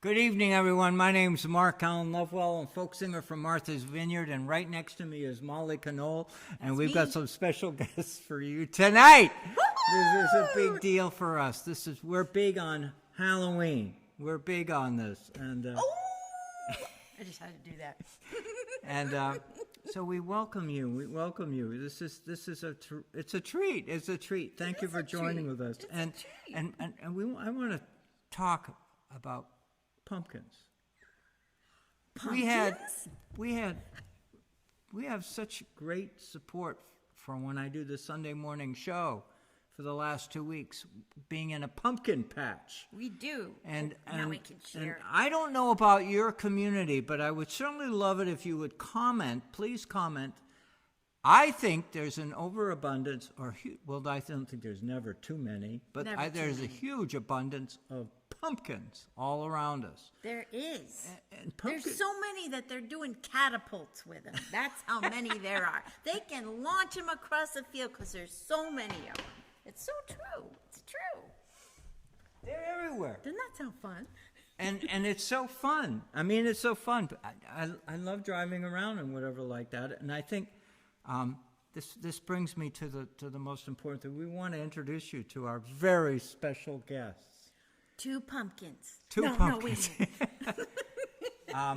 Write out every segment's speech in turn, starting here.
Good evening, everyone. My name's Mark Allen Lovewell. I'm folk singer from Martha's Vineyard, and right next to me is Molly Conole, and we've got some special guests for you tonight. This is a big deal for us. We're big on Halloween. We're big on this, and I just had to do that. and so we welcome you. We welcome you. This is it's a treat. It's a treat. Thank you for joining with us. And I want to talk about pumpkins. We have such great support from when I do the Sunday morning show for the last 2 weeks, being in a pumpkin patch. We do. And now we can share. And I don't know about your community, but I would certainly love it if you would comment. Please comment. I think there's an overabundance, I don't think there's never too many, but there's a huge abundance of pumpkins all around us. There is. And there's so many that they're doing catapults with them. That's how many there are. They can launch them across the field because there's so many of them. It's so true. It's true. They're everywhere. Doesn't that sound fun? And it's so fun. I mean, it's so fun. I love driving around and whatever like that. And I think this brings me to the most important thing. We want to introduce you to our very special guests. Two pumpkins. Two pumpkins. No,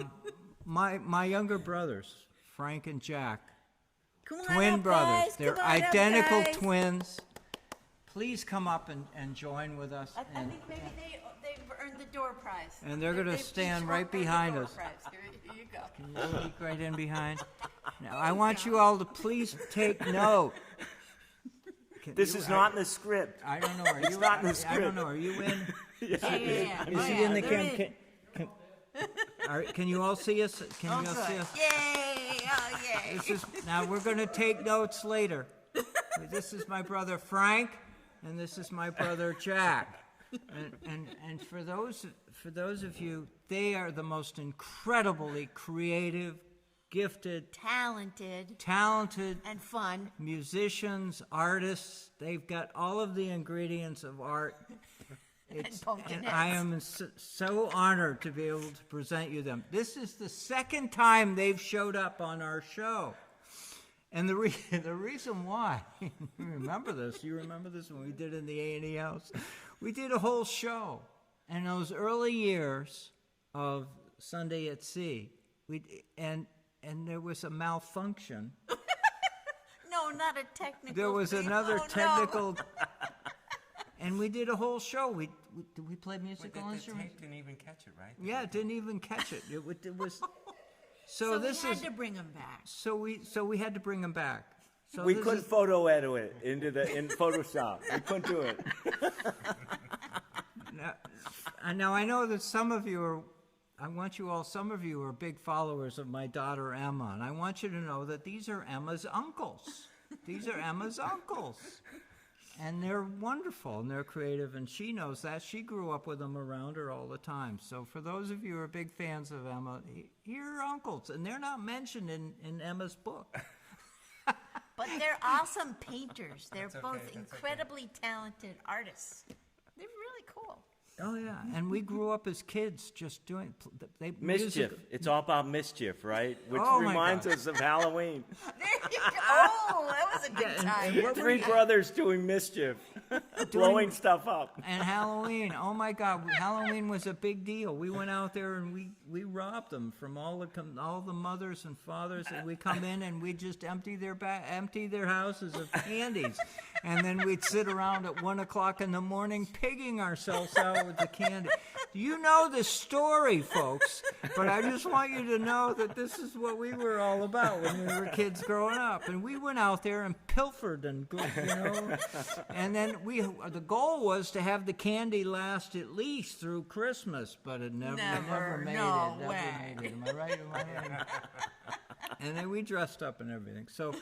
wait my younger brothers, Frank and Jack, twin brothers. Guys. They're identical twins. Please come up and join with us. I think maybe they've earned the door prize. And they're going to stand right behind us. Here you go. Can you sneak right in behind? Now, I want you all to please take note. This is not in the script. I don't know. It's not in the script. I don't know. Are you in? Yeah. Is he in the camp? Can you all see us? Can you all see us? Yay! Oh, yay! Now we're going to take notes later. This is my brother Frank, and this is my brother Jack. And for those of you, they are the most incredibly creative, gifted, talented, and fun musicians, artists. They've got all of the ingredients of art. And I am so honored to be able to present you them. This is the second time they've showed up on our show. And the reason why, you remember this when we did it in the A&E house? We did a whole show. In those early years of Sunday at Sea, and there was a malfunction. No, not a technical. There was another technical. And we did a whole show. Did we play musical instruments? The tape didn't even catch it, right? Yeah, it didn't even catch it. It was. So we had to bring them back. So we had to bring them back. So we couldn't photo edit it in Photoshop. We couldn't do it. Now I know that some of you are big followers of my daughter Emma, and I want you to know that these are Emma's uncles. These are Emma's uncles. And they're wonderful, and they're creative, and she knows that. She grew up with them around her all the time. So for those of you who are big fans of Emma, here are uncles, and they're not mentioned in Emma's book. But they're awesome painters. They're both incredibly talented artists. They're really cool. Oh, yeah, and we grew up as kids just doing... Mischief. It's all about mischief, right? Which reminds us of Halloween. There you go. Oh, that was a good time. And three brothers doing mischief, blowing stuff up. And Halloween, oh my God, Halloween was a big deal. We went out there and we robbed them from all the mothers and fathers. And we come in and we just empty their houses of candies. And then we'd sit around at 1 o'clock in the morning pigging ourselves out with the candy. You know the story, folks, but I just want you to know that this is what we were all about when we were kids growing up. And we went out there and pilfered and and then the goal was to have the candy last at least through Christmas, but it never made it. Am I right? And then we dressed up and everything. So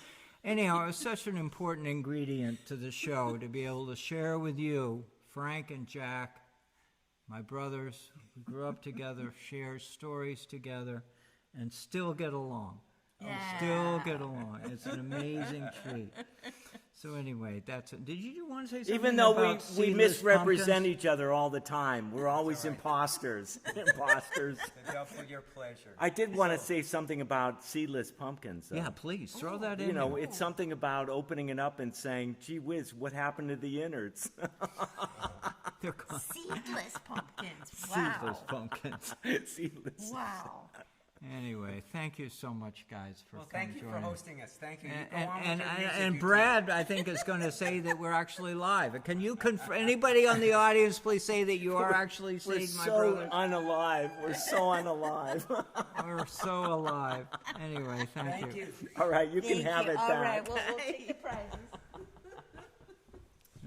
anyhow, it was such an important ingredient to the show to be able to share with you, Frank and Jack, my brothers. We grew up together, share stories together, and still get along. Yeah. Still get along. It's an amazing treat. So anyway, that's it. Did you want to say something Even though about we seedless misrepresent pumpkins? each other all the time. We're always imposters. Imposters. For your pleasure. I did want to say something about seedless pumpkins, though. Yeah, please, throw that in You know, there. it's something about opening it up and saying, gee whiz, what happened to the innards? They're called Seedless pumpkins. Wow. seedless pumpkins. Seedless. Wow. Anyway, thank you so much, guys, for Well, thank you for joining. hosting us. Thank you. You go And, on with and, your and, music, and you Brad, I think, is going to say that we're actually live. Can you anybody on the audience please say that you are actually We're seeing my so brothers? unalive. We're so unalive. We're so alive. Anyway, thank you. All right, you can Thank have you. it All back. right, we'll take the prizes.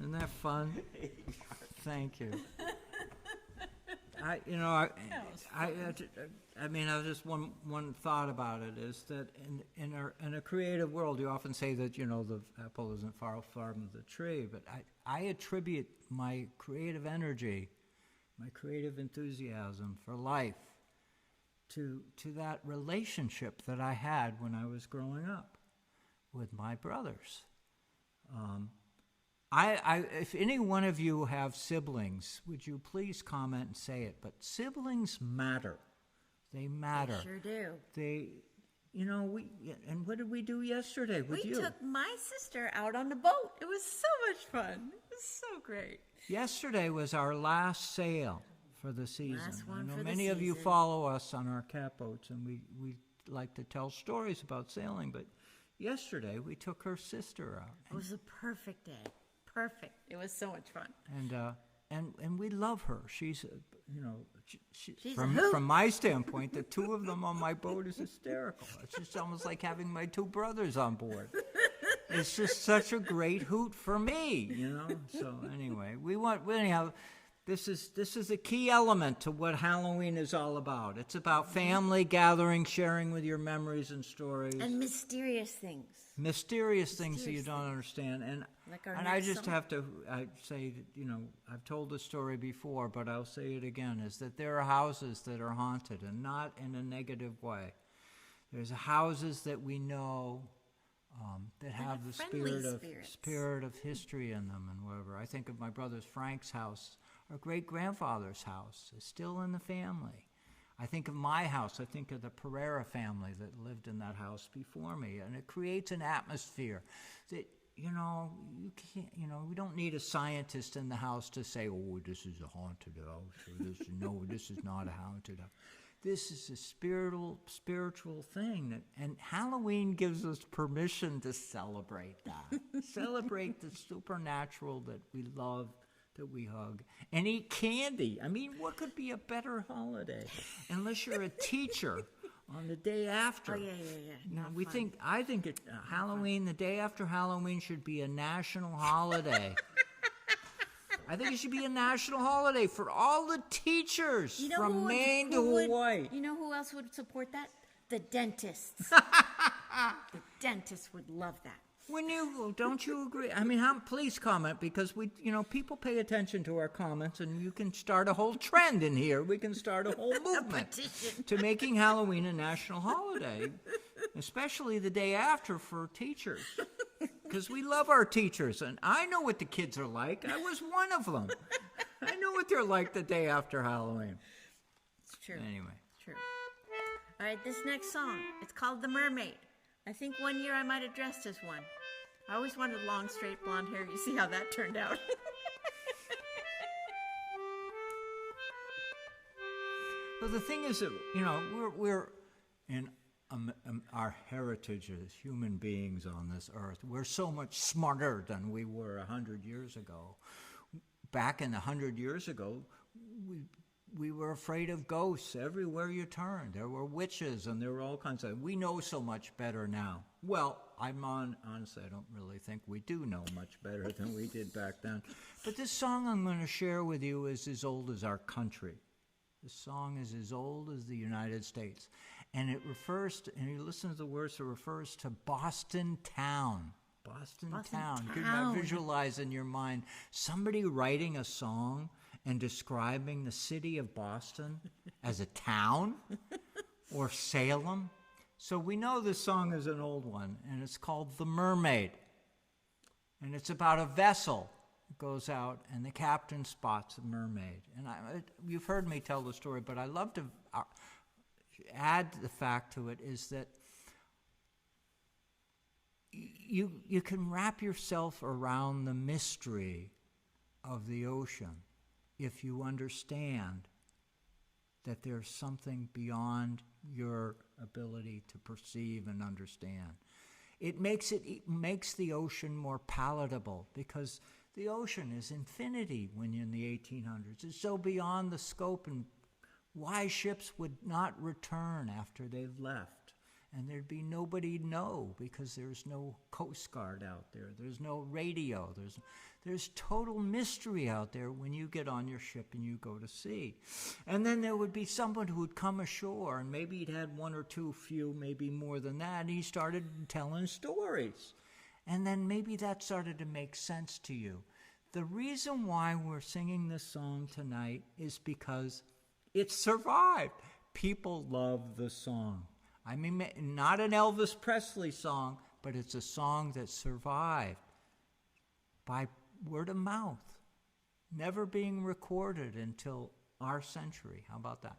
Isn't that fun? Thank you. I mean, I was just one thought about it is that in a creative world, you often say that the apple isn't far from the tree, but I attribute my creative energy, my creative enthusiasm for life, to that relationship that I had when I was growing up with my brothers. If any one of you have siblings, would you please comment and say it? But siblings matter. They matter. Sure do. And what did we do yesterday with We you? took my sister out on the boat. It was so much fun. It was so great. Yesterday was our last sail for the season. Last one I know for the many of you season. follow us on our cat boats, and we like to tell stories about sailing, but yesterday we took her sister out. It was a perfect day. Perfect. It was so much fun. And we love her. She's She's a from hoot. from my standpoint, the two of them on my boat is hysterical. It's just almost like having my two brothers on board. It's just such a great hoot for me, So anyway, this is a key element to what Halloween is all about. It's about family gathering, sharing with your memories and stories. And mysterious things. Mysterious things that you don't understand, and Like our I next just song. have to say that I've told this story before, but I'll say it again: is that there are houses that are haunted, and not in a negative way. There's houses that we know that have the friendly spirit spirits. of history in them, and whatever. I think of my brother Frank's house. Our great grandfather's house is still in the family. I think of my house. I think of the Pereira family that lived in that house before me, and it creates an atmosphere that you can't. We don't need a scientist in the house to say, "Oh, this is a haunted house," or this is not a haunted house. This is a spiritual thing, and Halloween gives us permission to celebrate that, celebrate the supernatural that we love, that we hug, and eat candy. I mean, what could be a better holiday? Unless you're a teacher on the day after. Oh, yeah. Now, Not fun. I think Halloween, the day after Halloween, should be a national holiday. I think it should be a national holiday for all the teachers You know from who would- Maine who to would- Hawaii. You know who else would support that? The dentists. The dentists would love that. Don't you agree? I mean, please comment, because people pay attention to our comments, and you can start a whole trend in here. We can start a whole movement petition. to making Halloween a national holiday, especially the day after for teachers, because we love our teachers, and I know what the kids are like. I was one of them. I know what they're like the day after Halloween. It's true. Anyway. It's true. All right, this next song, it's called The Mermaid. I think one year I might have dressed as one. I always wanted long, straight blonde hair. You see how that turned out. Well, the thing is that, we're in our heritage as human beings on this earth. We're so much smarter than we were 100 years ago. Back in 100 years ago, we were afraid of ghosts everywhere you turned. There were witches, and there were all kinds of... We know so much better now. Well, honestly, I don't really think we do know much better than we did back then. But this song I'm going to share with you is as old as our country. This song is as old as the United States. And it refers to, and you listen to the words, it refers to Boston town. Boston town. You can visualize in your mind somebody writing a song and describing the city of Boston as a town, or Salem. So we know this song is an old one, and it's called The Mermaid. And it's about a vessel that goes out, and the captain spots a mermaid. And you've heard me tell the story, but I love to add the fact to it is that you can wrap yourself around the mystery of the ocean if you understand that there's something beyond your ability to perceive and understand. It makes the ocean more palatable, because the ocean is infinity when you're in the 1800s. It's so beyond the scope, and why ships would not return after they've left. And there'd be nobody to know, because there's no Coast Guard out there. There's no radio. There's total mystery out there when you get on your ship and you go to sea. And then there would be someone who would come ashore, and maybe he'd had one or two few, maybe more than that, and he started telling stories. And then maybe that started to make sense to you. The reason why we're singing this song tonight is because it survived. People love the song. I mean, not an Elvis Presley song, but it's a song that survived by word of mouth, never being recorded until our century. How about that?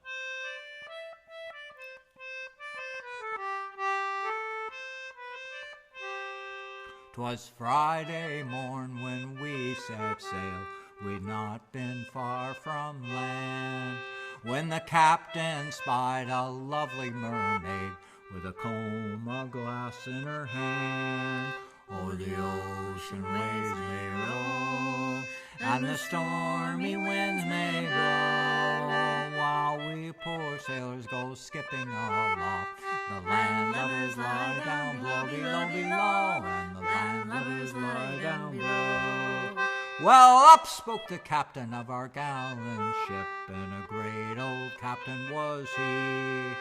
'Twas Friday morn when we set sail. We'd not been far from land, when the captain spied a lovely mermaid with a comb of glass in her hand. Oh, the ocean waves may roll, and the stormy winds may blow, while we poor sailors go skipping aloft. The landlubbers lie down below, below, below, and the landlubbers lie down below. Well, up spoke the captain of our gallant ship, and a great old captain was he.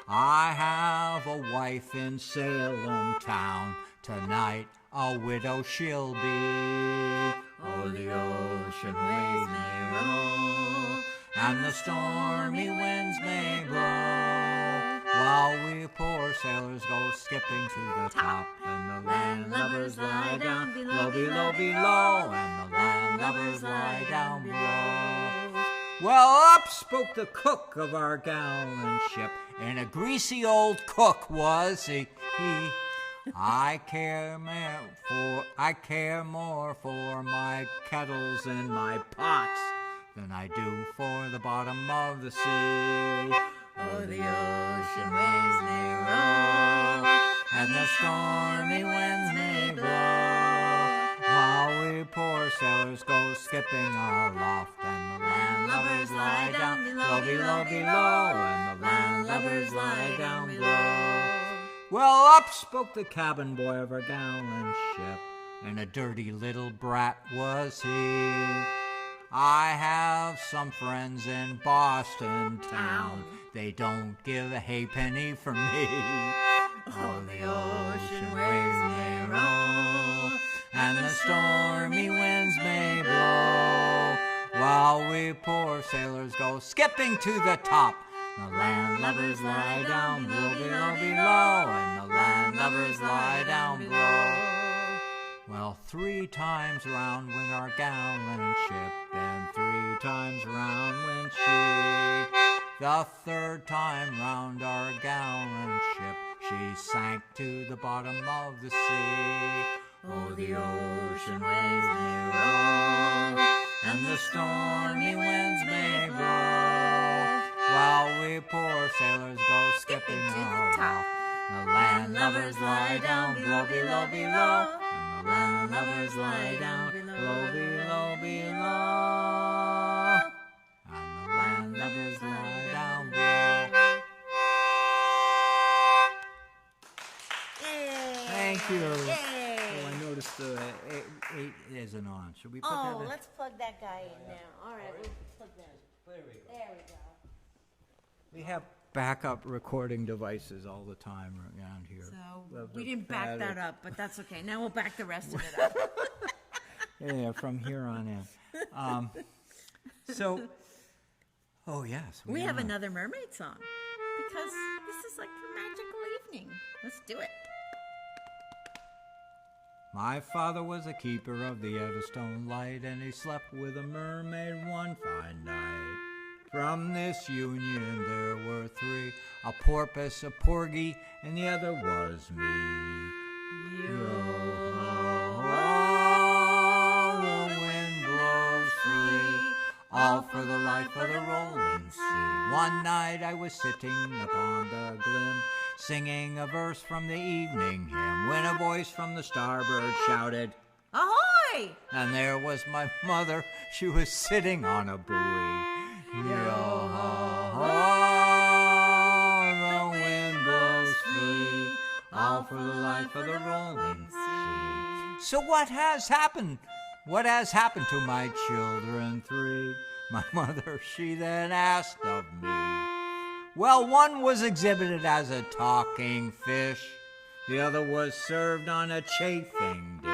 I have a wife in Salem town, tonight a widow she'll be. Oh, the ocean waves may roll, and the stormy winds may blow, while we poor sailors go skipping to the top, and the landlubbers lie down below, below, below, and the landlubbers lie down below. Well, up spoke the cook of our gallant ship, and a greasy old cook was he. I care more for my kettles and my pots than I do for the bottom of the sea. Oh, the ocean waves may roll, and the stormy winds may blow, while we poor sailors go skipping aloft, and the landlubbers lie down below, below, below, and the landlubbers lie down below. Well, up spoke the cabin boy of our gallant ship, and a dirty little brat was he. I have some friends in Boston town, they don't give a halfpenny for me. Oh, the ocean waves may roll, and the stormy winds may blow, while we poor sailors go skipping to the top. The landlubbers lie down below, below, below, and the landlubbers lie down below. Well, 3 times round went our gallant ship, and 3 times round went she. The 3rd time round our gallant ship, she sank to the bottom of the sea. Oh, the ocean waves may roll, and the stormy winds may blow, while we poor sailors go skipping aloft. The landlubbers lie down below, below, below, and the landlubbers lie down below, below, below, and the landlubbers lie down below. Yay! Thank you. Yay! Oh, I noticed the 8 isn't on. Should we put that Oh, in? let's plug that guy in now. All right, we'll plug that. There we go. We have backup recording devices all the time around here. So we didn't back that up, but that's okay. Now we'll back the rest of it up. Yeah, from here on in. Oh yes. We have are. another mermaid song because this is like a magical evening. Let's do it. My father was a keeper of the Edgartown light, and he slept with a mermaid one fine night. From this union there were three, a porpoise, a porgy, and the other was me. Yo-ho-ho, the wind blows free, all for the life of the rolling sea. One night I was sitting upon the glim, singing a verse from the evening hymn, when a voice from the starboard shouted, Ahoy! and there was my mother, she was sitting on a buoy. Yo-ho-ho, the wind blows free, all for the life of the rolling sea. So what has happened? What has happened to my children three? My mother, she then asked of me. Well, one was exhibited as a talking fish, the other was served on a chafing dish.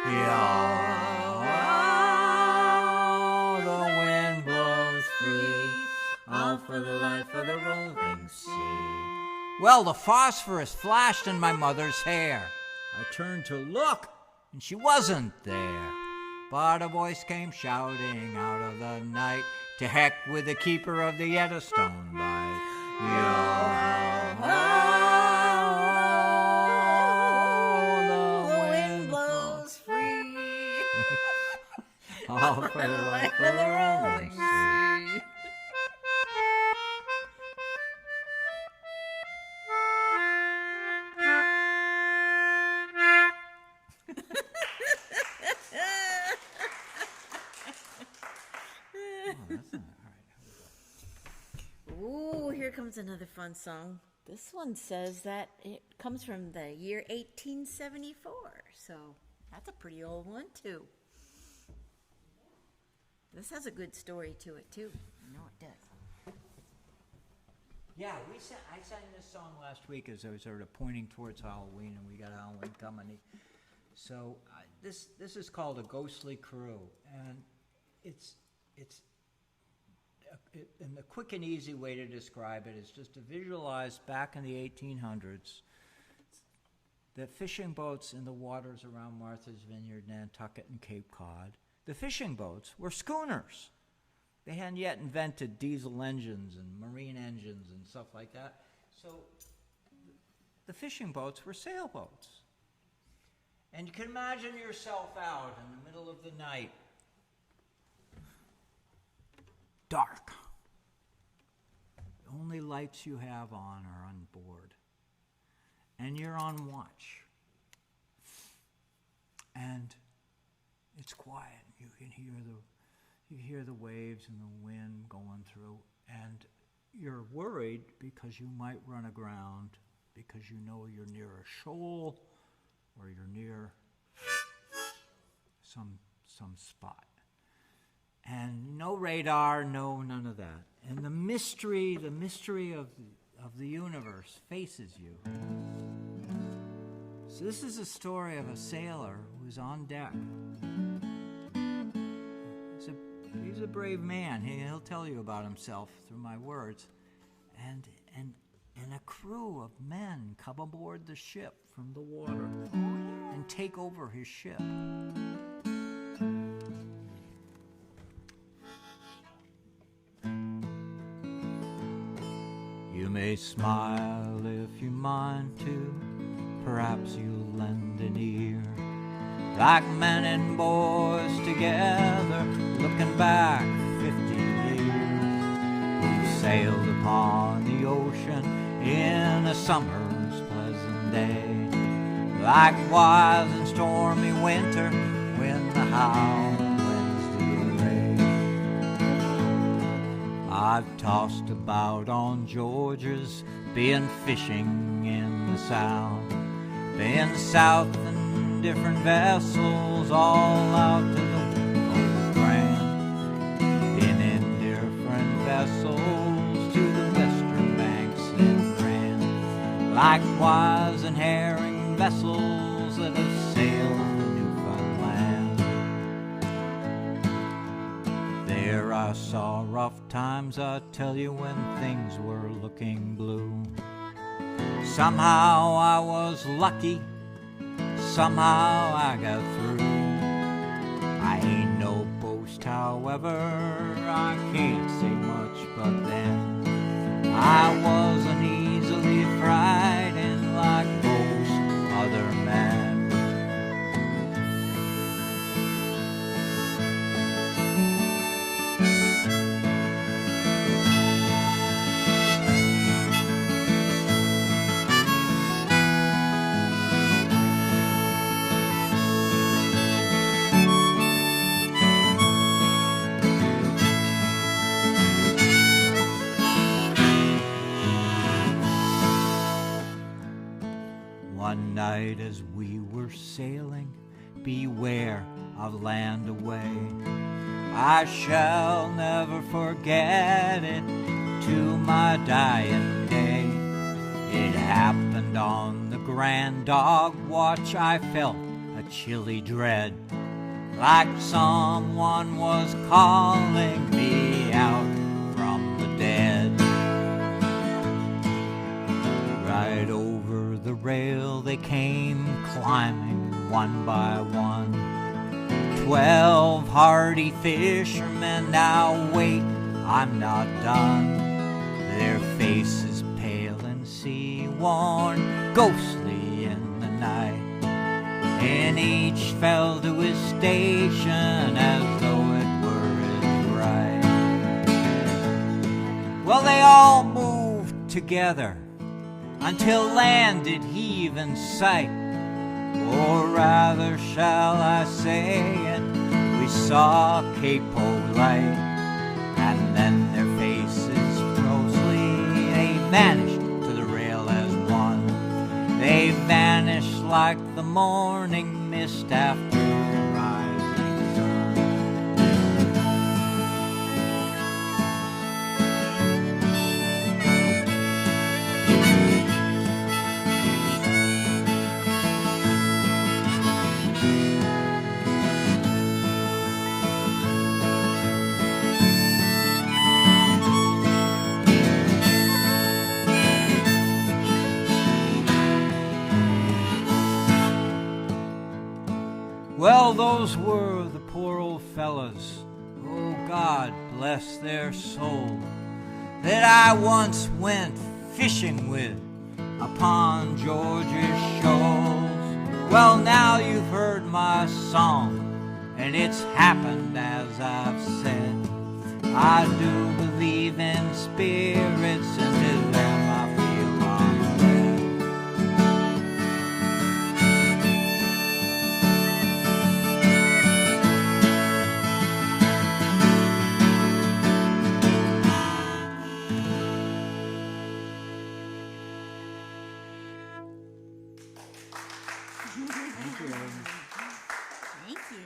Yo-ho, the wind blows free, all for the life of the rolling sea. Well, the phosphorus flashed in my mother's hair. I turned to look, and she wasn't there. But a voice came shouting out of the night, to heck with the keeper of the Edgartown light. Yo-ho, the wind blows free, all for the life of the rolling sea. Ooh, here comes another fun song. This one says that it comes from the year 1874, so that's a pretty old one, too. This has a good story to it, too. I know it does. Yeah, I sang this song last week as I was sort of pointing towards Halloween, and we got Halloween coming. So this is called A Ghostly Crew, and and the quick and easy way to describe it is just to visualize back in the 1800s the fishing boats in the waters around Martha's Vineyard, Nantucket, and Cape Cod. The fishing boats were schooners. They hadn't yet invented diesel engines and marine engines and stuff like that. So the fishing boats were sailboats. And you can imagine yourself out in the middle of the night, dark. The only lights you have on are on board. And you're on watch. And it's quiet. You can hear the waves and the wind going through. And you're worried because you might run aground, because you know you're near a shoal or you're near some spot. And no radar, none of that. And the mystery of the universe faces you. So this is a story of a sailor who's on deck. He's a brave man. He'll tell you about himself through my words. And a crew of men come aboard the ship from the water and take over his ship. You may smile if you mind to, perhaps you'll lend an ear, like men and boys together, looking back 50 years, who sailed upon the ocean in a summer's pleasant day, likewise in stormy winter when the howling winds do rage. I've tossed about on George's, been fishing in the Sound, been south in different vessels, all out to the old Grand, been in different vessels to the western banks and Grand, likewise in herring vessels that have sailed the Newfoundland. There I saw rough times, I tell you, when things were looking blue. Somehow I was lucky, somehow I got through. I ain't no boast, however, I can't say much, but then I wasn't easily frightened like most other men. One night as we were sailing, beware of land away. I shall never forget it to my dying day. It happened on the Grand Dog Watch. I felt a chilly dread, like someone was calling me out from the dead. Right over the rail they came climbing one by one. 12 hardy fishermen. Now wait, I'm not done. Their faces pale and sea-worn, ghostly in the night, and each fell to his station as though it were his right. Well, they all moved together until land did heave in sight, or rather shall I say it, we saw Cape O light, and then their faces rosely, they vanished to the rail as one. They vanished like the morning mist after the rising sun. Well, those were the poor old fellas, oh God bless their soul, that I once went fishing with upon George's shoals. Well, now you've heard my song, and it's happened as I've said. I do believe in spirits, and to them I feel I'm led. Thank you.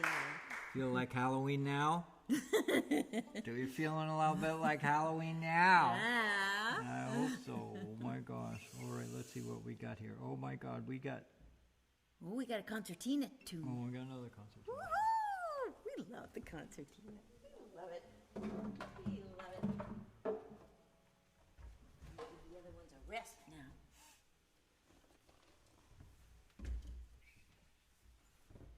Feel like Halloween now? Do you feeling a little bit like Halloween now? Yeah. I hope so. Oh my gosh. All right, let's see what we got here. Oh my God, we got Oh, we got a concertina too. we got another concert. Woohoo! We love the concertina. We love it. We love it. Give the other ones a rest now.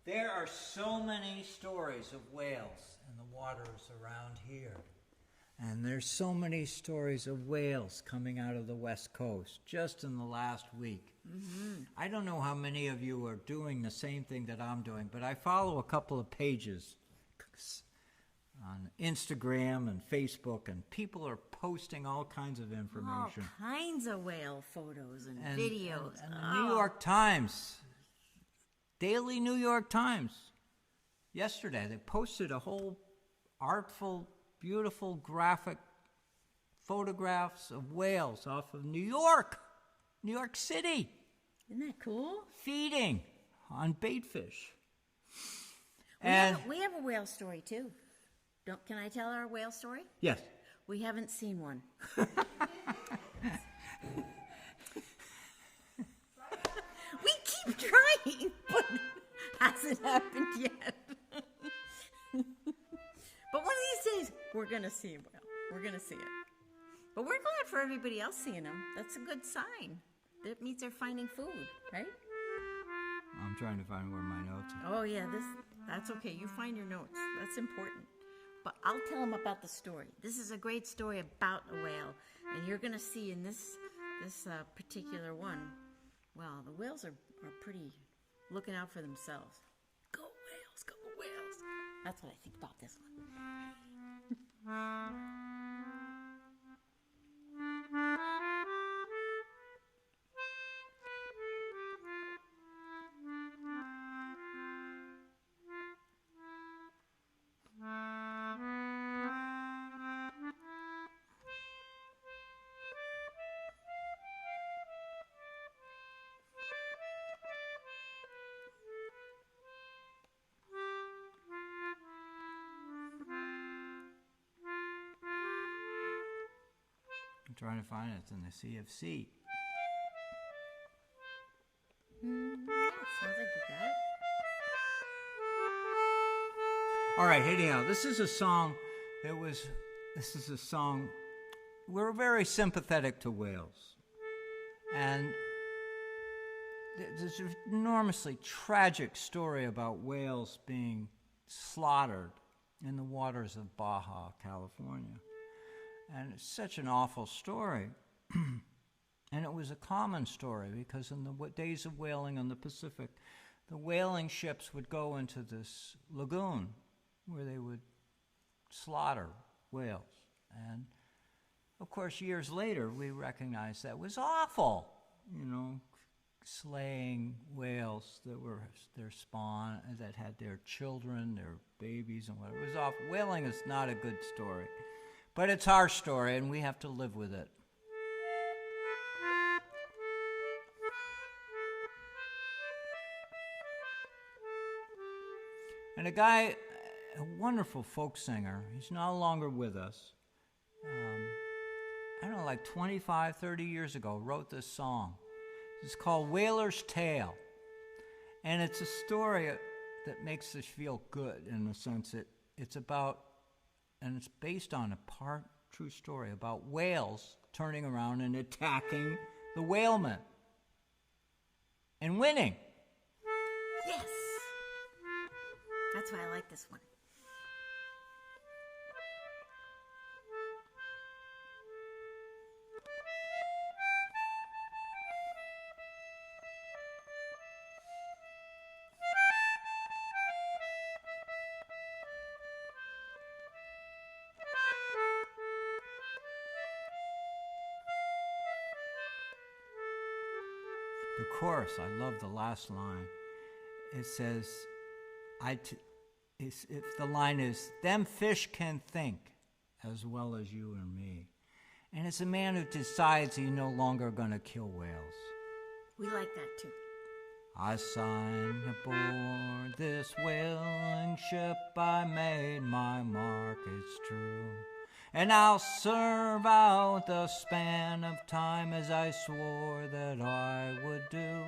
There are so many stories of whales in the waters around here. And there's so many stories of whales coming out of the West Coast just in the last week. Mm-hmm. I don't know how many of you are doing the same thing that I'm doing, but I follow a couple of pages on Instagram and Facebook, and people are posting all kinds of information. All kinds of whale photos and videos. And the New York Times, Daily New York Times, yesterday they posted a whole artful, beautiful graphic photographs of whales off of New York City, Isn't that cool? feeding on baitfish. We have a whale story too. Can I tell our whale story? Yes. We haven't seen one. We keep trying, but hasn't happened yet. But one of these days, we're going to see a whale. We're going to see it. But we're glad for everybody else seeing them. That's a good sign. That means they're finding food, right? I'm trying to find where my notes are. Oh yeah, that's okay. You find your notes. That's important. But I'll tell them about the story. This is a great story about a whale, and you're gonna see in this particular one. Well, the whales are pretty looking out for themselves. Go whales, go whales. That's what I think about this one. I'm trying to find it. It's in the Sea of C. Yeah, sounds like you got it. All right, anyhow, this is a song. We're very sympathetic to whales, and there's an enormously tragic story about whales being slaughtered in the waters of Baja, California. And it's such an awful story. And it was a common story because in the days of whaling on the Pacific, the whaling ships would go into this lagoon where they would slaughter whales. And of course, years later, we recognized that was awful, slaying whales that were their spawn, that had their children, their babies, and whatever. It was awful. Whaling is not a good story. But it's our story, and we have to live with it. And a wonderful folk singer, he's no longer with us. I don't know, like 25, 30 years ago, wrote this song. It's called Whaler's Tale. And it's a story that makes us feel good in the sense that it's about, and it's based on a part true story about whales turning around and attacking the whalemen and winning. Yes. That's why I like this one. The chorus, I love the last line. It says, if the line is, them fish can think as well as you and me. And it's a man who decides he's no longer going to kill whales. We like that too. I signed aboard this whaling ship, I made my mark, it's true. And I'll serve out the span of time as I swore that I would do.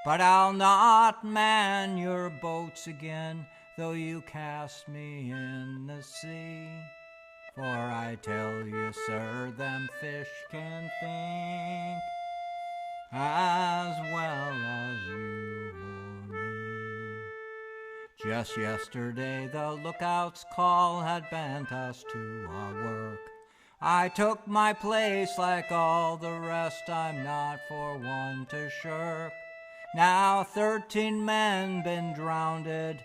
But I'll not man your boats again, though you cast me in the sea. For I tell you, sir, them fish can think as well as you or me. Just yesterday the lookout's call had bent us to our work. I took my place like all the rest, I'm not for one to shirk. Now 13 men been drowned,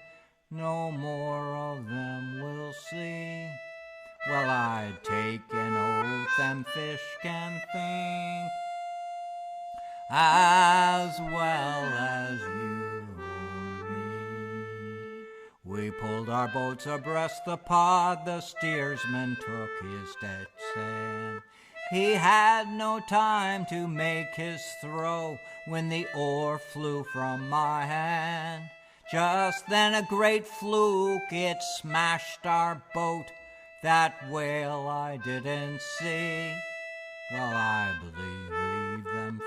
no more of them we'll see. Well, I'd take an oath them fish can think as well as you or me. We pulled our boats abreast the pod, the steersman took his dead stand. He had no time to make his throw when the oar flew from my hand. Just then a great fluke, it smashed our boat, that whale I didn't see. Well, I believe them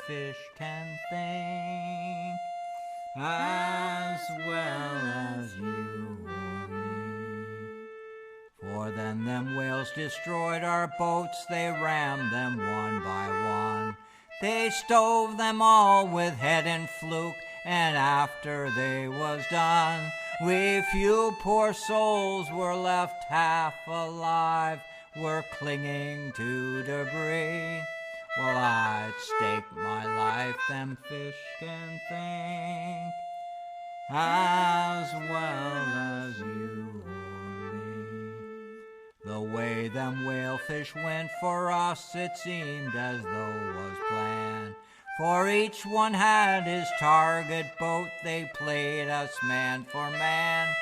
fish can think as well as you or me. For then them whales destroyed our boats, they rammed them one by one. They stove them all with head and fluke, And after they was done, we few poor souls were left half alive, were clinging to debris. Well, I'd stake my life them fish can think, as well as you or me. The way them whalefish went for us, it seemed as though was planned. For each one had his target boat, they played us man for man.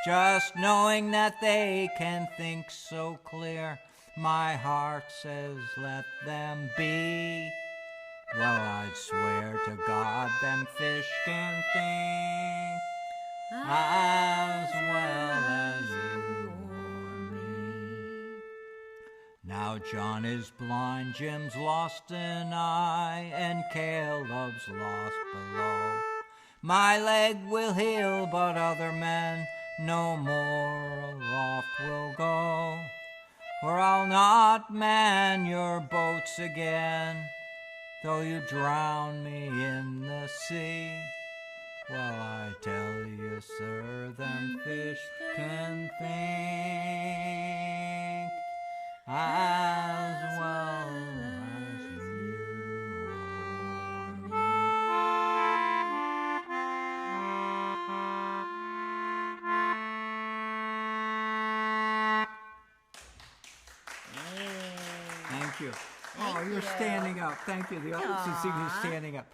Just knowing that they can think so clear, my heart says let them be. Well, I'd swear to God them fish can think, as well as you or me. Now John is blind, Jim's lost an eye, and Caleb's lost below. My leg will heal, but other men no more aloft will go. For I'll not man your boats again, though you drown me in the sea. Well, I tell you, sir, them fish can think, as well as you or me. Thank you. Oh, you're standing up. Thank you. The audience is seeing you standing up.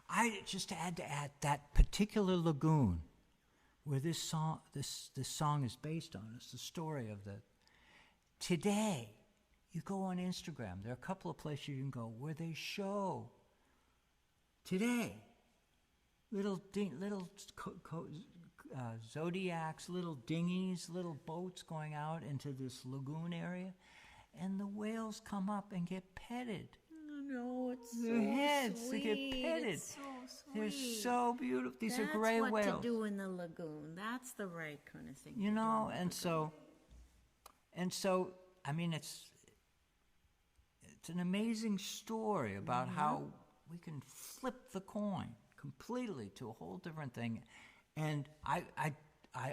I just had to add that particular lagoon where this song is based on. It's the story of the. Today, you go on Instagram. There are a couple of places you can go where they show today little zodiacs, little dinghies, little boats going out into this lagoon area, and the whales come up and get petted. No, it's Their so heads, sweet. they get petted. It's so sweet. They're so beautiful. These are gray That's what whales. to do in the lagoon. That's the right kind of thing. You to know, do in the and so, I mean, it's an amazing story about how we can flip the coin completely to a whole different thing. And I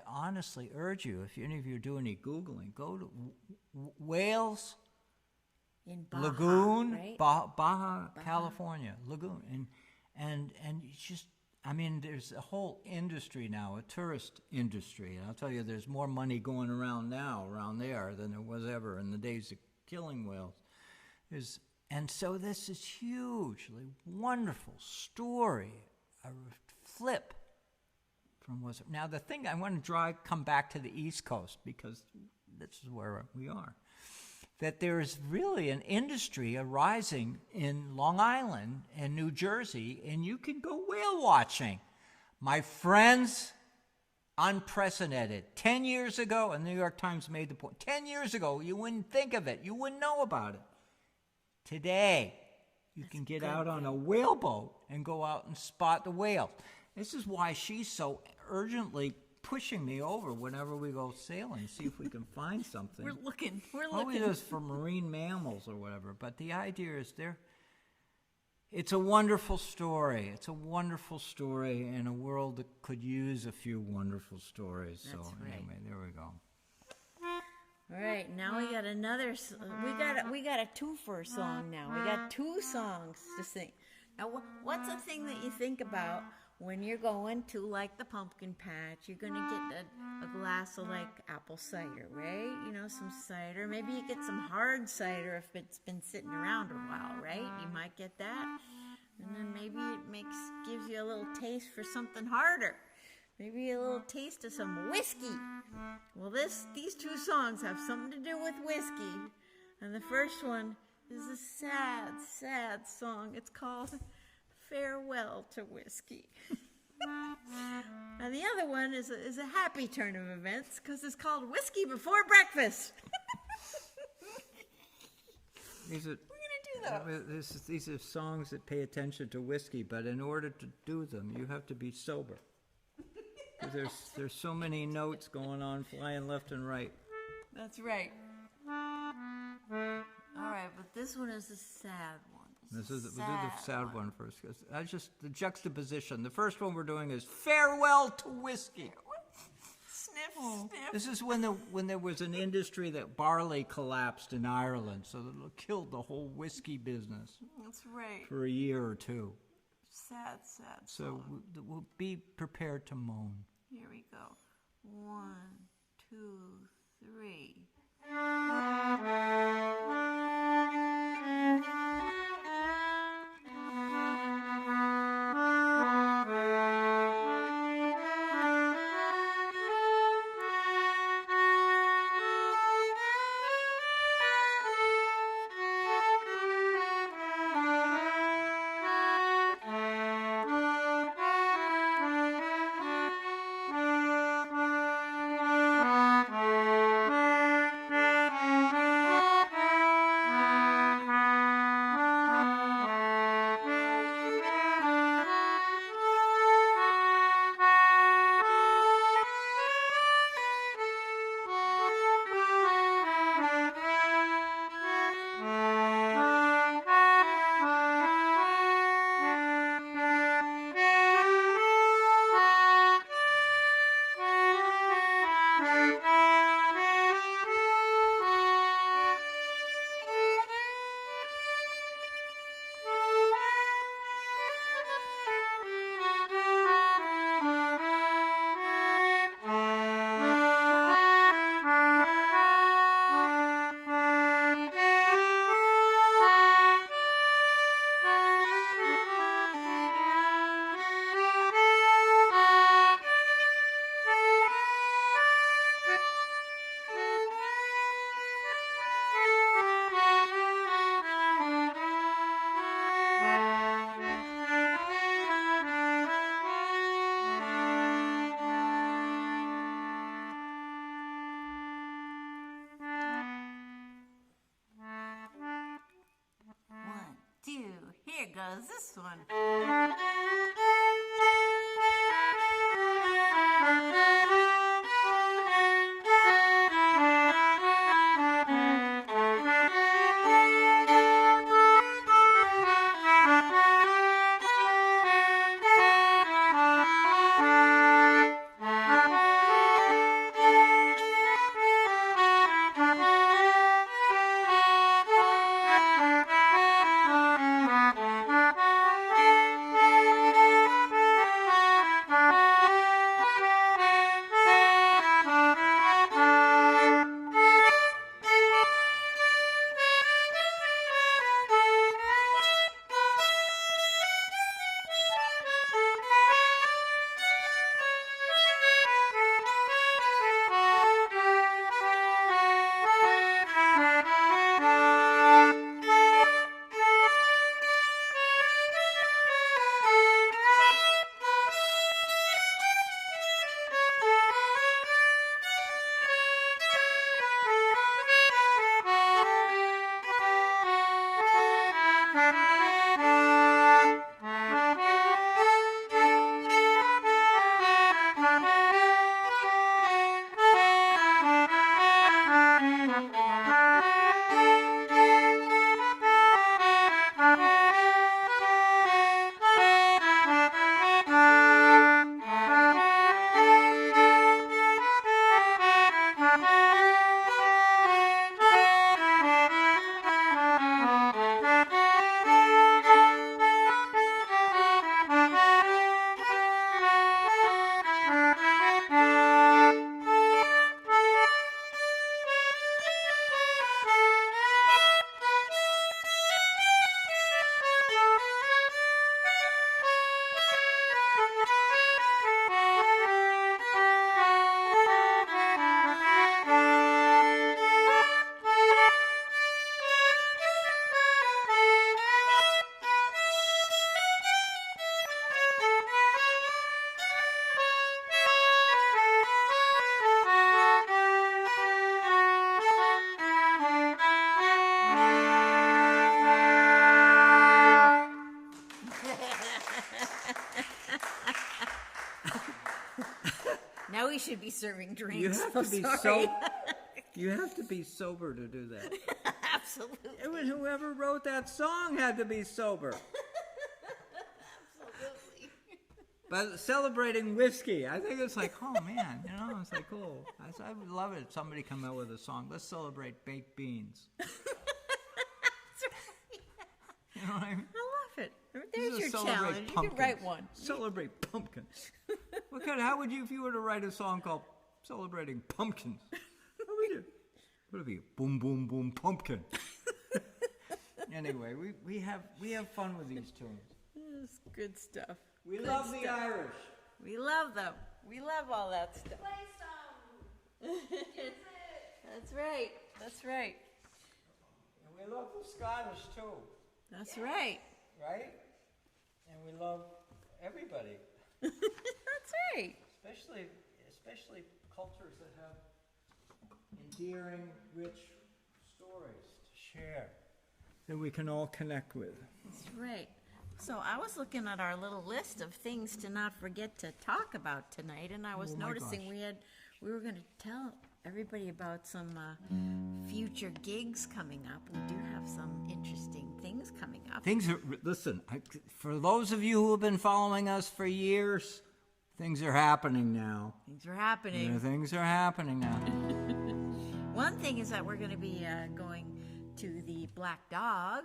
honestly urge you, if any of you do any Googling, go to Wales in Baja, Lagoon, right? Baja, California, Lagoon. And you just, I mean, there's a whole industry now, a tourist industry. And I'll tell you, there's more money going around now around there than there was ever in the days of killing whales. And so this is hugely wonderful story, a flip from what's. Now the thing I want to come back to the East Coast because this is where we are. That there is really an industry arising in Long Island and New Jersey, and you can go whale watching. My friends, unprecedented. 10 years ago, and the New York Times made the point, 10 years ago, you wouldn't think of it. You wouldn't know about it. Today, you can get out on a whaleboat and go out and spot the whales. This is why she's so urgently pushing me over whenever we go sailing, see if we can find something. We're looking. Probably just for marine mammals or whatever. But the idea is it's a wonderful story. It's a wonderful story in a world that could use a few wonderful stories. That's so right. anyway, there we go. All right, now we got another. We got a twofer song now. We got two songs to sing. Now, what's the thing that you think about when you're going to like the pumpkin patch? You're gonna get a glass of like apple cider, right? You know, some cider. Maybe you get some hard cider if it's been sitting around a while, right? You might get that, and then maybe it gives you a little taste for something harder. Maybe a little taste of some whiskey. Well, these two songs have something to do with whiskey. And the first one is a sad, sad song. It's called Farewell to Whiskey. And the other one is a happy turn of events because it's called Whiskey Before Breakfast. These are, We're going to do those. these are songs that pay attention to whiskey, but in order to do them, you have to be sober. There's so many notes going on, flying left and right. That's right. All right, but this one is a sad one. We'll do the sad one first, because that's just the juxtaposition. The first one we're doing is Farewell to Whiskey. Sniff, sniff. This is when there was an industry that barley collapsed in Ireland, so it killed the whole whiskey business That's right. for a year or two. Sad, sad. So we'll be prepared to moan. Here we go. 1, 2, 3. Here goes this one. Now we should be serving drinks. You have to be sorry. You have to be sober to do that. Absolutely. It was whoever wrote that song had to be sober. Absolutely. But celebrating whiskey, I think it's like, oh man, it's like cool. I would love it if somebody come out with a song. Let's celebrate baked beans. That's right. You know what I mean? I love it. This There's is your celebrate challenge. You can pumpkins. write one. Celebrate pumpkins. How would you, if you were to write a song called Celebrating Pumpkins? How would you? What would it be? Boom, boom, boom, pumpkin. Anyway, we have fun with these tunes. It's good stuff. We Good love the stuff. Irish. We love them. We love all that stuff. That's right. That's right. And we love the Scottish too, That's right. right? And we love everybody, That's right. especially cultures that have endearing, rich stories to share that we can all connect with. That's right. So I was looking at our little list of things to not forget to talk about tonight, and I was Oh, my noticing gosh. we were going to tell everybody about some future gigs coming up. We do have some interesting things coming up. Things are, listen, for those of you who have been following us for years, things are happening now. Things are happening. Yeah, things are happening now. One thing is that we're going to be going to the Black Dog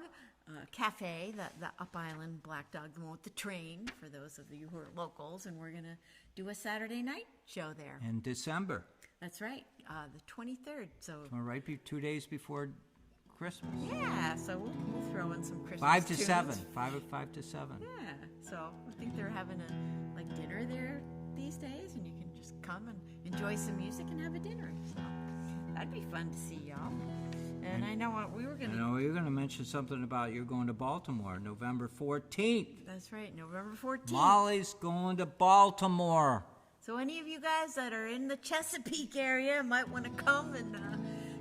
Cafe, the Up Island Black Dog, the one with the train, for those of you who are locals, and we're going to do a Saturday night show there. In December, That's right, the 23rd. So, right 2 days before Christmas. yeah, so we'll throw in some Christmas 5 to tunes. 7. 5 to 7. Yeah, so I think they're having a dinner there these days, and you can just come and enjoy some music and have a dinner. So that'd be fun to see y'all. And I know what we were going I to... know you're going to mention something about you're going to Baltimore, November 14th. That's right, November 14th. Molly's going to Baltimore. So any of you guys that are in the Chesapeake area might want to come and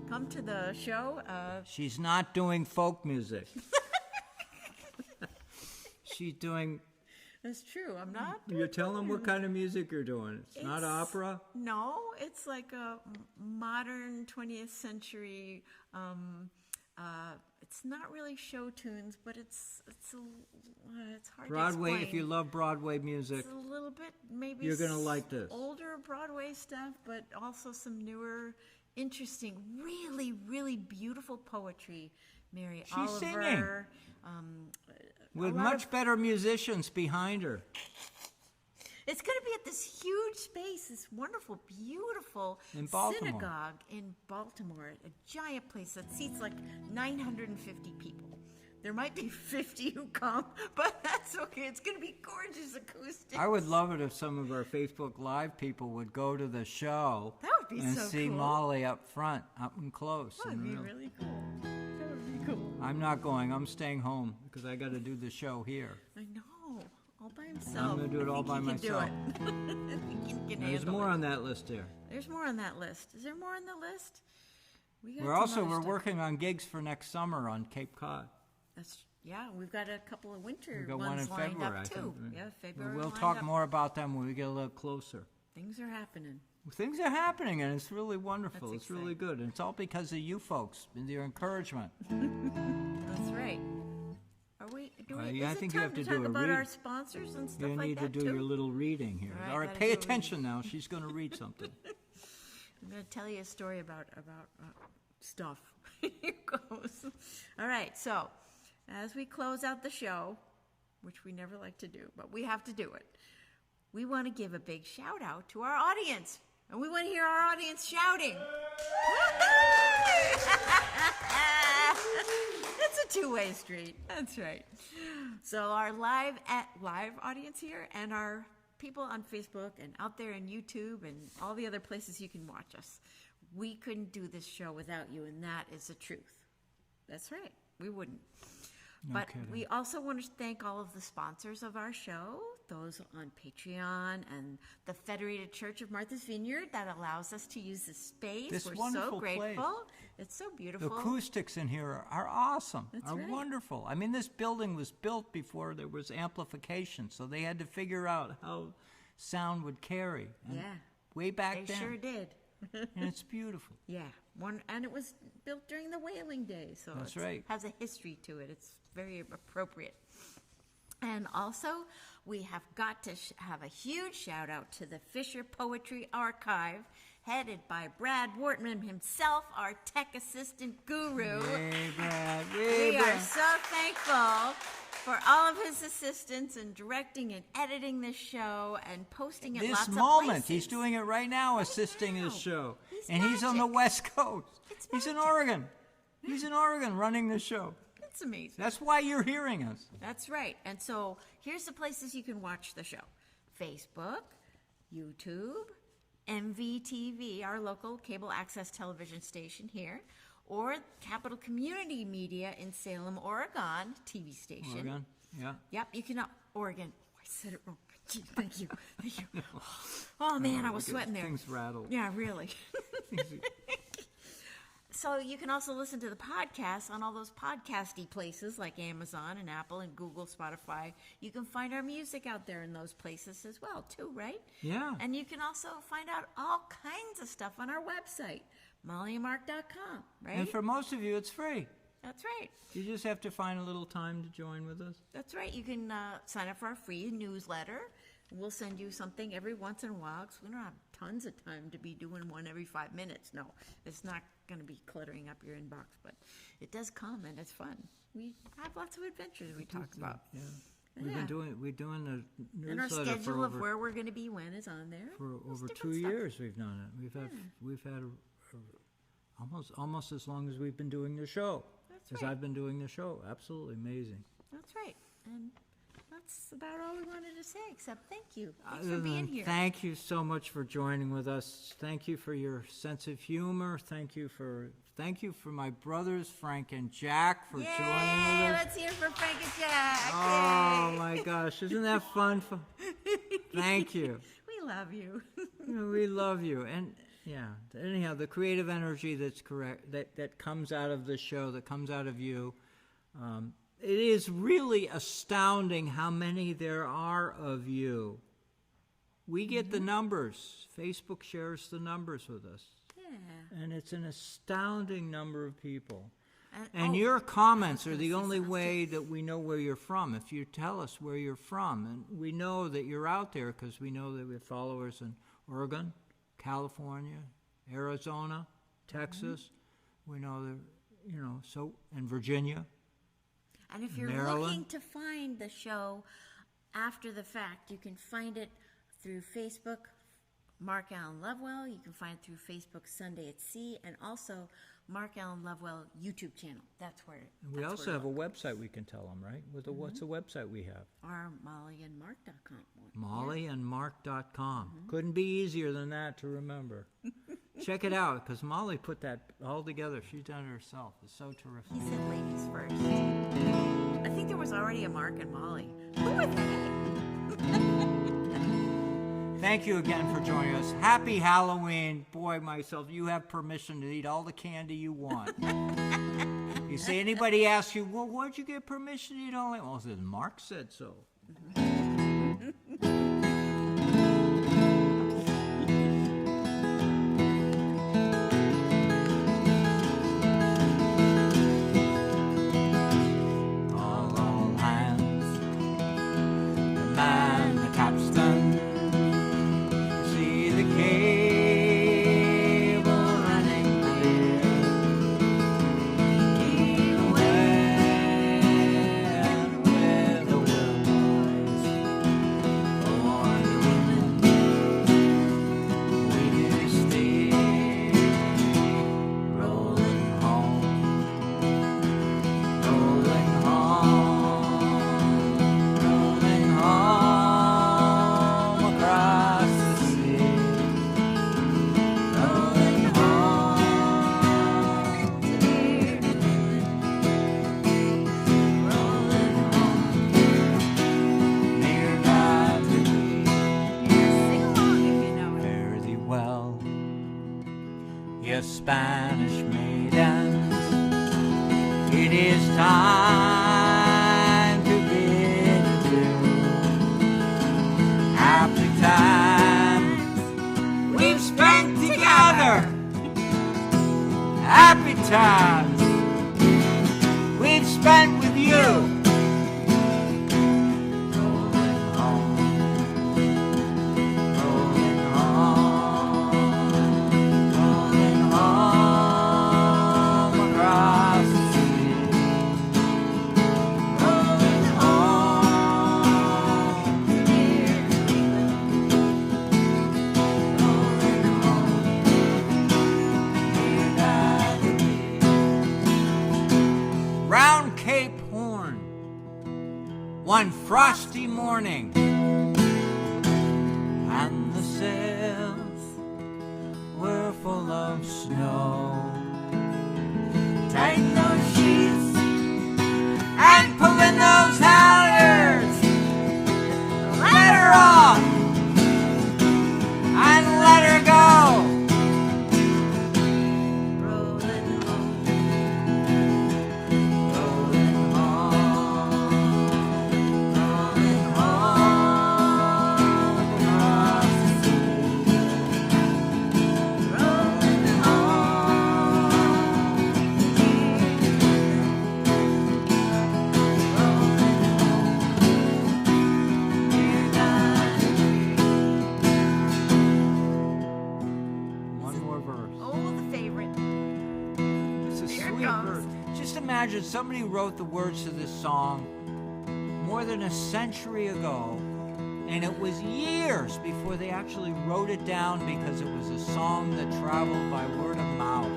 come to the show. She's not doing folk music. She's doing... That's true, I'm not. You're telling them what kind of music you're doing. It's not opera? No, it's like a modern 20th century. It's not really show tunes, but it's hard Broadway, to explain. if you love Broadway music. It's a little bit maybe You're gonna like this. older Broadway stuff, but also some newer, interesting, really, really beautiful poetry. Mary She's Oliver. singing. With lot much of- better musicians behind her. It's going to be at this huge space, this wonderful, beautiful In Baltimore. synagogue in Baltimore, a giant place that seats like 950 people. There might be 50 who come, but that's okay. It's going to be gorgeous acoustics. I would love it if some of our Facebook Live people would go to the show That would be and so see cool. Molly up front, up and close. That would and be real. really cool. That would be cool. I'm not going. I'm staying home because I got to do the show here. I know. All by himself. I'm gonna do it I all think by he can do myself. it. I think he can There's handle more it. on that list there. There's more on that list. Is there more on the list? We got We're some other stuff. working on gigs for next summer on Cape Cod. Yeah, we've got a couple of winter We've got ones one in lined February. up I too. think. Yeah, February. We'll lined talk up. more about them when we get a little closer. Things are happening. Things are happening, and it's really wonderful. That's It's really good, and it's all because of you folks and your encouragement. That's right. Are we? Do we? Yeah, I is think it you time have to talk do a about read. our sponsors and stuff You like need to that do too? your little reading here. All right, All right, gotta pay do a attention now. She's going to read something. I'm going to tell you a story about stuff. Here goes. All right. So, as we close out the show, which we never like to do, but we have to do it. We want to give a big shout out to our audience, and we want to hear our audience shouting. It's a two-way street. That's right. So our live audience here and our people on Facebook and out there on YouTube and all the other places you can watch us. We couldn't do this show without you, and that is the truth. That's right. We wouldn't. But kidding. we also want to thank all of the sponsors of our show, those on Patreon and the Federated Church of Martha's Vineyard that allows us to use this space. This We're so wonderful grateful. place. It's so The beautiful. acoustics in here are awesome, That's are right. wonderful. I mean, this building was built before there was amplification, so they had to figure out how sound would carry. And Yeah. way back They then. sure did. And it's beautiful. Yeah, and it was built during the whaling days, so That's it right. has a history to it. It's very appropriate. And also, we have got to have a huge shout out to the Fisher Poetry Archive, headed by Brad Wortman himself, our tech assistant guru. Hey, Brad. We are so thankful for all of his assistance in directing and editing this show and posting it lots This of moment, places. he's doing it right now, assisting now. his show. He's And he's on the magic. West Coast. It's He's in magic. Oregon. He's in Oregon running the show. It's amazing. That's why you're hearing us. That's right. And so here's the places you can watch the show: Facebook, YouTube, MVTV, our local cable access television station here, or Capital Community Media in Salem, Oregon TV station. Oregon, yeah. Yep, you can Oregon. Oh, I said it wrong. Gee, thank you. Thank you. Oh man, I was sweating there. Things rattled. Yeah, really. So you can also listen to the podcast on all those podcasty places like Amazon and Apple and Google, Spotify. You can find our music out there in those places as well, too, right? Yeah. And you can also find out all kinds of stuff on our website, mollyandmark.com, right? And for most of you, it's free. That's right. You just have to find a little time to join with us. That's right. You can sign up for our free newsletter. We'll send you something every once in a while because we don't have tons of time to be doing one every 5 minutes. No, it's not going to be cluttering up your inbox, but it does come and it's fun. We have lots of adventures we talk about. Yeah. Yeah. We're doing the And our newsletter schedule for of over, where we're going to be when is on there. for Just over different 2 stuff. years. We've done it. We've had almost as long as we've been doing the show. That's As right. I've been doing the show. Absolutely amazing. That's right. And that's about all we wanted to say, except thank you. Thanks Other for being than here. Thank you so much for joining with us. Thank you for your sense of humor. Thank you for my brothers Frank and Jack for joining Yay! with us. Let's hear from Frank and Jack. Oh Yay. my gosh, isn't that fun? Thank you. We love you. You know, we love you. And yeah, anyhow, the creative energy that's correct that comes out of the show, that comes out of you. It is really astounding how many there are of you. We get the numbers. Facebook shares the numbers with us. Yeah. And it's an astounding number of people. And Your comments I are was the gonna say only something way that we know where you're from. If you tell us where you're from, and we know that you're out there because we know that we have followers in Oregon, California, Arizona, Texas. We know that, and Virginia. And if you're Maryland. looking to find the show after the fact, you can find it through Facebook, Mark Allen Lovewell. You can find it through Facebook Sunday at Sea, and also Mark Allen Lovewell YouTube channel. That's where. We also have a website we can tell them, right? What's the website we have? our mollyandmark.com. mollyandmark.com. Couldn't be easier than that to remember. Check it out, because Molly put that all together. She's done it herself. It's so terrific. He said ladies first. I think there was already a Mark and Molly. Who are they? Thank you again for joining us. Happy Halloween. Boy, myself, you have permission to eat all the candy you want. You say anybody asks you, well, where'd you get permission to eat all that? Well, Mark said so. All hands, the man, the capstan, see the cable running clear. Keep away and where the will boys born to women, we do stay rolling home. Rolling home across the sea. Rolling home to dear rolling home near God to be. Sing along if you know it. Fare thee well, ye Spanish maidens. It is time to bid adieu. Happy times we've spent together happy times we've spent with you. Rolling home, rolling home, rolling home across the sea. Rolling home, dear Cleveland. Rolling home, dear Natalie. Round Cape Horn, one frosty morning, and the sails were full of snow. Tighten those sheets and pull in those halyards. Let her off and let her go. Rolling home, rolling home, rolling home across the sea. Rolling home, one more verse. Oh, the favorite. It's a Here it sweet comes. verse. Just imagine somebody wrote the words to this song more than a century ago, and it was years before they actually wrote it down because it was a song that traveled by word of mouth.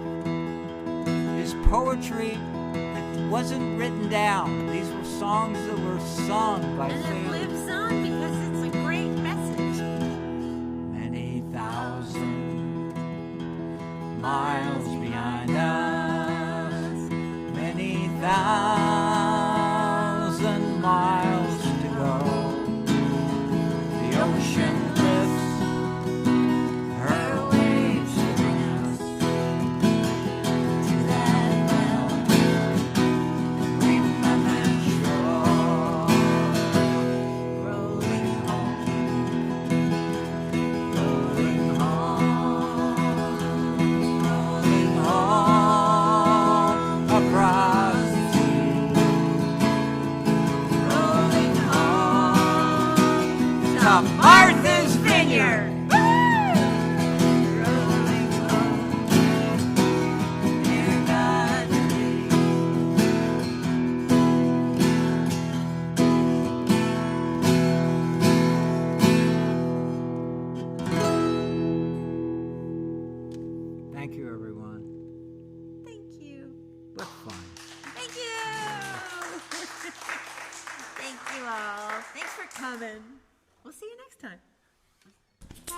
His poetry wasn't written down. These were songs that were sung by And it sailors. lives on because it's a great message. Many thousand miles behind us, many thousand miles to go. The ocean lifts her waves to bring us to that realm. Remember shore, rolling home, rolling home across the sea. Rolling home to Martha's Vineyard. Rolling home, dear Natalie. Thank you, everyone. Thank you. What fun. Thank you. Thank you all. Thanks for coming. We'll see you next time.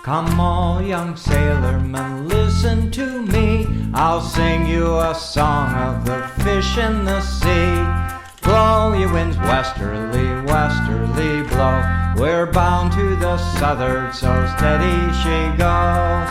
Come all young sailormen, listen to me. I'll sing you a song of the fish in the sea. Blow, ye winds, westerly, westerly blow. We're bound to the southward, so steady she goes.